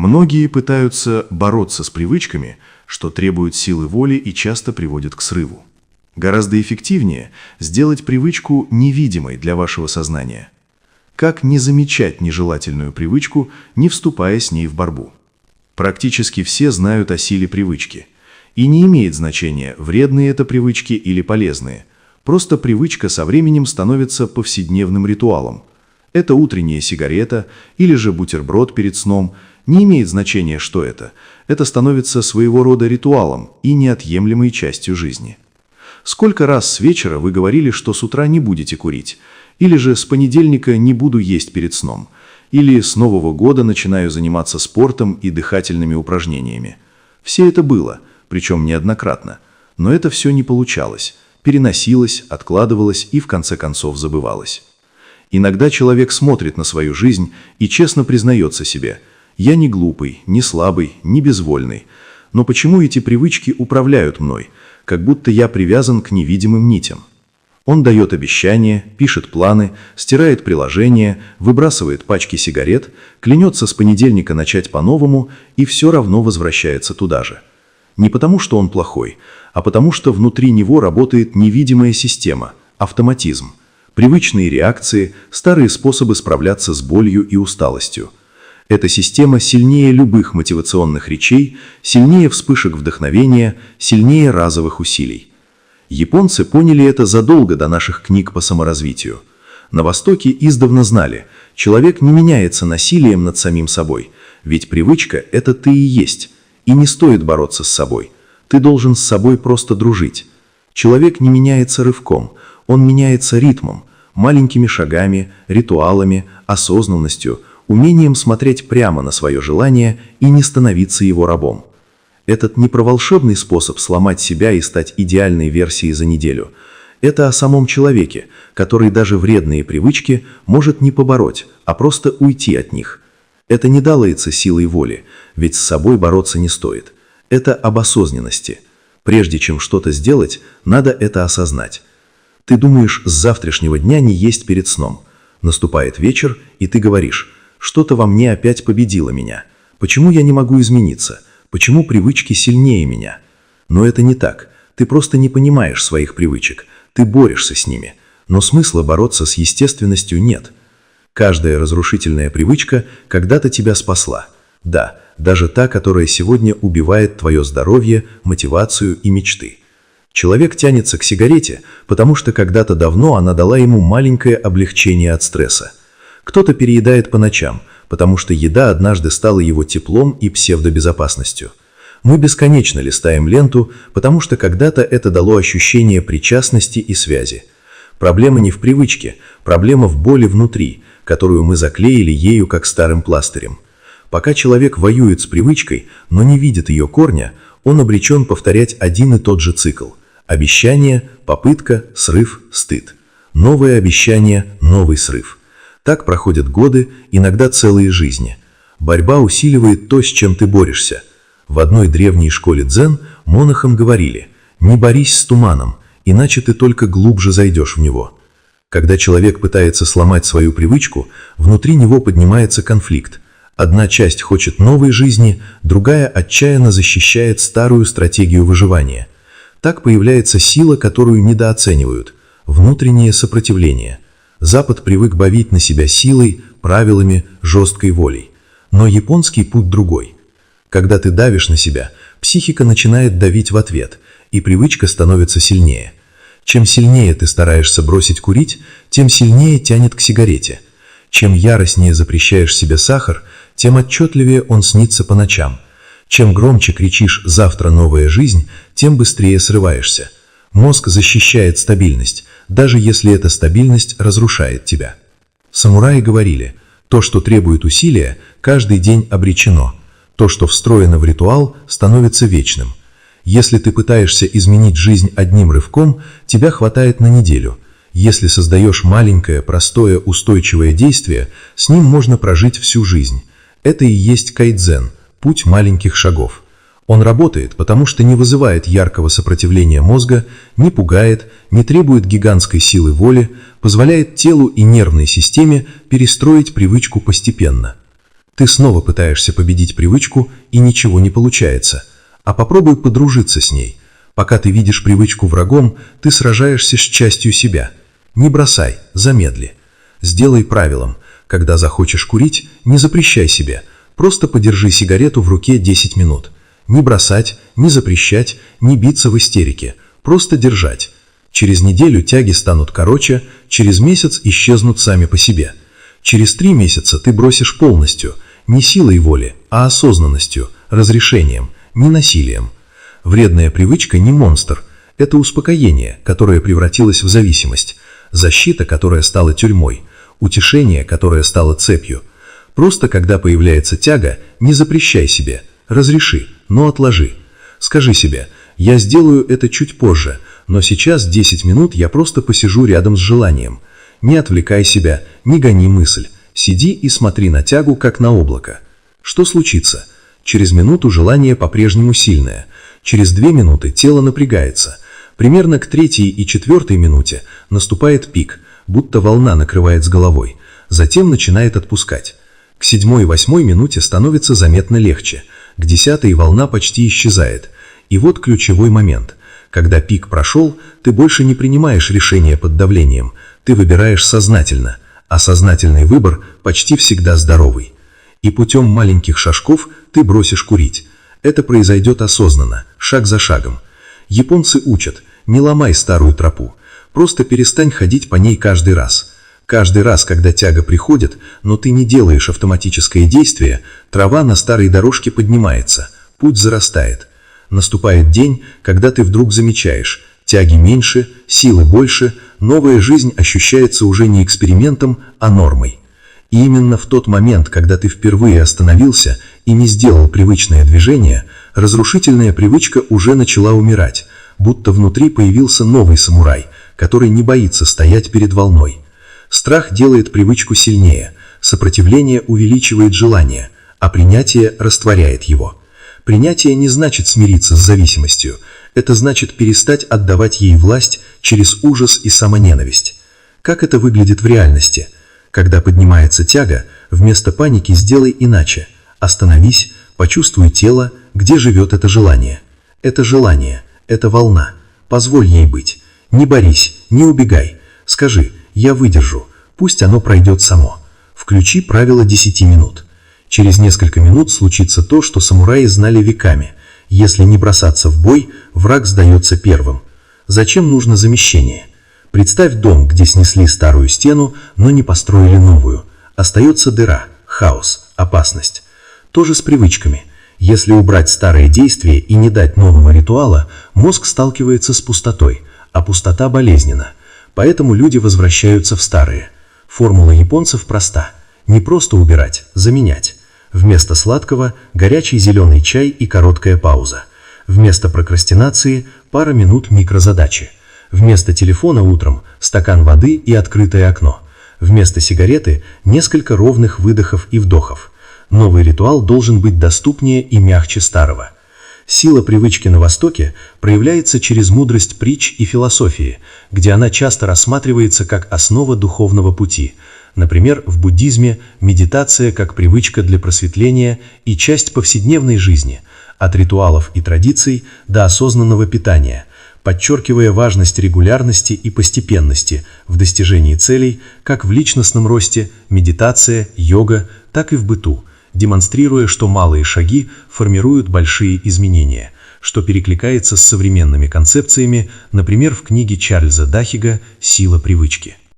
Многие пытаются бороться с привычками, что требует силы воли и часто приводит к срыву. Гораздо эффективнее сделать привычку невидимой для вашего сознания. Как не замечать нежелательную привычку, не вступая с ней в борьбу? Практически все знают о силе привычки. И не имеет значения, вредные это привычки или полезные. Просто привычка со временем становится повседневным ритуалом. Это утренняя сигарета или же бутерброд перед сном. Не имеет значения, что это. Это становится своего рода ритуалом и неотъемлемой частью жизни. Сколько раз с вечера вы говорили, что с утра не будете курить, или же с понедельника не буду есть перед сном, или с Нового года начинаю заниматься спортом и дыхательными упражнениями. Все это было, причем неоднократно, но это все не получалось, переносилось, откладывалось и в конце концов забывалось. Иногда человек смотрит на свою жизнь и честно признается себе: «Я не глупый, не слабый, не безвольный, но почему эти привычки управляют мной, как будто я привязан к невидимым нитям?» Он дает обещания, пишет планы, стирает приложения, выбрасывает пачки сигарет, клянется с понедельника начать по-новому и все равно возвращается туда же. Не потому, что он плохой, а потому, что внутри него работает невидимая система, автоматизм, привычные реакции, старые способы справляться с болью и усталостью. Эта система сильнее любых мотивационных речей, сильнее вспышек вдохновения, сильнее разовых усилий. Японцы поняли это задолго до наших книг по саморазвитию. На Востоке издавна знали, человек не меняется насилием над самим собой, ведь привычка – это ты и есть, и не стоит бороться с собой. Ты должен с собой просто дружить. Человек не меняется рывком, он меняется ритмом, маленькими шагами, ритуалами, осознанностью, умением смотреть прямо на свое желание и не становиться его рабом. Этот не про волшебный способ сломать себя и стать идеальной версией за неделю. Это о самом человеке, который даже вредные привычки может не побороть, а просто уйти от них. Это не делается силой воли, ведь с собой бороться не стоит. Это об осознанности. Прежде чем что-то сделать, надо это осознать. Ты думаешь, с завтрашнего дня не есть перед сном. Наступает вечер, и ты говоришь: «Что-то во мне опять победило меня. Почему я не могу измениться? Почему привычки сильнее меня?» Но это не так. Ты просто не понимаешь своих привычек. Ты борешься с ними. Но смысла бороться с естественностью нет. Каждая разрушительная привычка когда-то тебя спасла. Да, даже та, которая сегодня убивает твое здоровье, мотивацию и мечты. Человек тянется к сигарете, потому что когда-то давно она дала ему маленькое облегчение от стресса. Кто-то переедает по ночам, потому что еда однажды стала его теплом и псевдобезопасностью. Мы бесконечно листаем ленту, потому что когда-то это дало ощущение причастности и связи. Проблема не в привычке, проблема в боли внутри, которую мы заклеили ею как старым пластырем. Пока человек воюет с привычкой, но не видит ее корня, он обречен повторять один и тот же цикл. Обещание, попытка, срыв, стыд. Новое обещание, новый срыв. Так проходят годы, иногда целые жизни. Борьба усиливает то, с чем ты борешься. В одной древней школе дзен монахам говорили: «Не борись с туманом, иначе ты только глубже зайдешь в него». Когда человек пытается сломать свою привычку, внутри него поднимается конфликт. Одна часть хочет новой жизни, другая отчаянно защищает старую стратегию выживания. Так появляется сила, которую недооценивают – внутреннее сопротивление. Запад привык давить на себя силой, правилами, жесткой волей. Но японский путь другой. Когда ты давишь на себя, психика начинает давить в ответ, и привычка становится сильнее. Чем сильнее ты стараешься бросить курить, тем сильнее тянет к сигарете. Чем яростнее запрещаешь себе сахар, тем отчетливее он снится по ночам. Чем громче кричишь «завтра новая жизнь», тем быстрее срываешься. Мозг защищает стабильность, даже если эта стабильность разрушает тебя. Самураи говорили: то, что требует усилия, каждый день обречено. То, что встроено в ритуал, становится вечным. Если ты пытаешься изменить жизнь одним рывком, тебя хватает на неделю. Если создаешь маленькое, простое, устойчивое действие, с ним можно прожить всю жизнь. Это и есть кайдзен, путь маленьких шагов. Он работает, потому что не вызывает яркого сопротивления мозга, не пугает, не требует гигантской силы воли, позволяет телу и нервной системе перестроить привычку постепенно. Ты снова пытаешься победить привычку, и ничего не получается. А попробуй подружиться с ней. Пока ты видишь привычку врагом, ты сражаешься с частью себя. Не бросай, замедли. Сделай правилом. Когда захочешь курить, не запрещай себе. Просто подержи сигарету в руке 10 минут. Не бросать, не запрещать, не биться в истерике. Просто держать. Через неделю тяги станут короче, через месяц исчезнут сами по себе. Через 3 месяца ты бросишь полностью, не силой воли, а осознанностью, разрешением, не насилием. Вредная привычка не монстр, это успокоение, которое превратилось в зависимость, защита, которая стала тюрьмой, утешение, которое стало цепью. Просто когда появляется тяга, не запрещай себе, разреши, но отложи. Скажи себе: я сделаю это чуть позже, но сейчас 10 минут я просто посижу рядом с желанием. Не отвлекай себя, не гони мысль. Сиди и смотри на тягу, как на облако. Что случится? Через минуту желание по-прежнему сильное. Через 2 минуты тело напрягается. Примерно к 3-й и 4-й минуте наступает пик, будто волна накрывает с головой. Затем начинает отпускать. К 7-й и 8-й минуте становится заметно легче. К 10-й волна почти исчезает. И вот ключевой момент. Когда пик прошел, ты больше не принимаешь решения под давлением. Ты выбираешь сознательно. А сознательный выбор почти всегда здоровый. И путем маленьких шажков ты бросишь курить. Это произойдет осознанно, шаг за шагом. Японцы учат: не ломай старую тропу. Просто перестань ходить по ней каждый раз. Каждый раз, когда тяга приходит, но ты не делаешь автоматическое действие, трава на старой дорожке поднимается, путь зарастает. Наступает день, когда ты вдруг замечаешь: тяги меньше, силы больше, новая жизнь ощущается уже не экспериментом, а нормой. И именно в тот момент, когда ты впервые остановился и не сделал привычное движение, разрушительная привычка уже начала умирать, будто внутри появился новый самурай, который не боится стоять перед волной. Страх делает привычку сильнее, сопротивление увеличивает желание, а принятие растворяет его. Принятие не значит смириться с зависимостью, это значит перестать отдавать ей власть через ужас и самоненависть. Как это выглядит в реальности? Когда поднимается тяга, вместо паники сделай иначе. Остановись, почувствуй тело, где живет это желание. Это желание, это волна. Позволь ей быть. Не борись, не убегай. Скажи: я выдержу, пусть оно пройдет само. Включи правило 10 минут. Через несколько минут случится то, что самураи знали веками. Если не бросаться в бой, враг сдается первым. Зачем нужно замещение? Представь дом, где снесли старую стену, но не построили новую. Остается дыра, хаос, опасность. То же с привычками. Если убрать старые действия и не дать нового ритуала, мозг сталкивается с пустотой, а пустота болезненна. Поэтому люди возвращаются в старые. Формула японцев проста. Не просто убирать, заменять. Вместо сладкого – горячий зеленый чай и короткая пауза. Вместо прокрастинации – пара минут микрозадачи. Вместо телефона утром – стакан воды и открытое окно. Вместо сигареты – несколько ровных выдохов и вдохов. Новый ритуал должен быть доступнее и мягче старого. Сила привычки на Востоке проявляется через мудрость притч и философии, где она часто рассматривается как основа духовного пути. Например, в буддизме медитация как привычка для просветления и часть повседневной жизни, от ритуалов и традиций до осознанного питания, подчеркивая важность регулярности и постепенности в достижении целей как в личностном росте, медитация, йога, так и в быту, демонстрируя, что малые шаги формируют большие изменения, что перекликается с современными концепциями, например, в книге Чарльза Дахига «Сила привычки».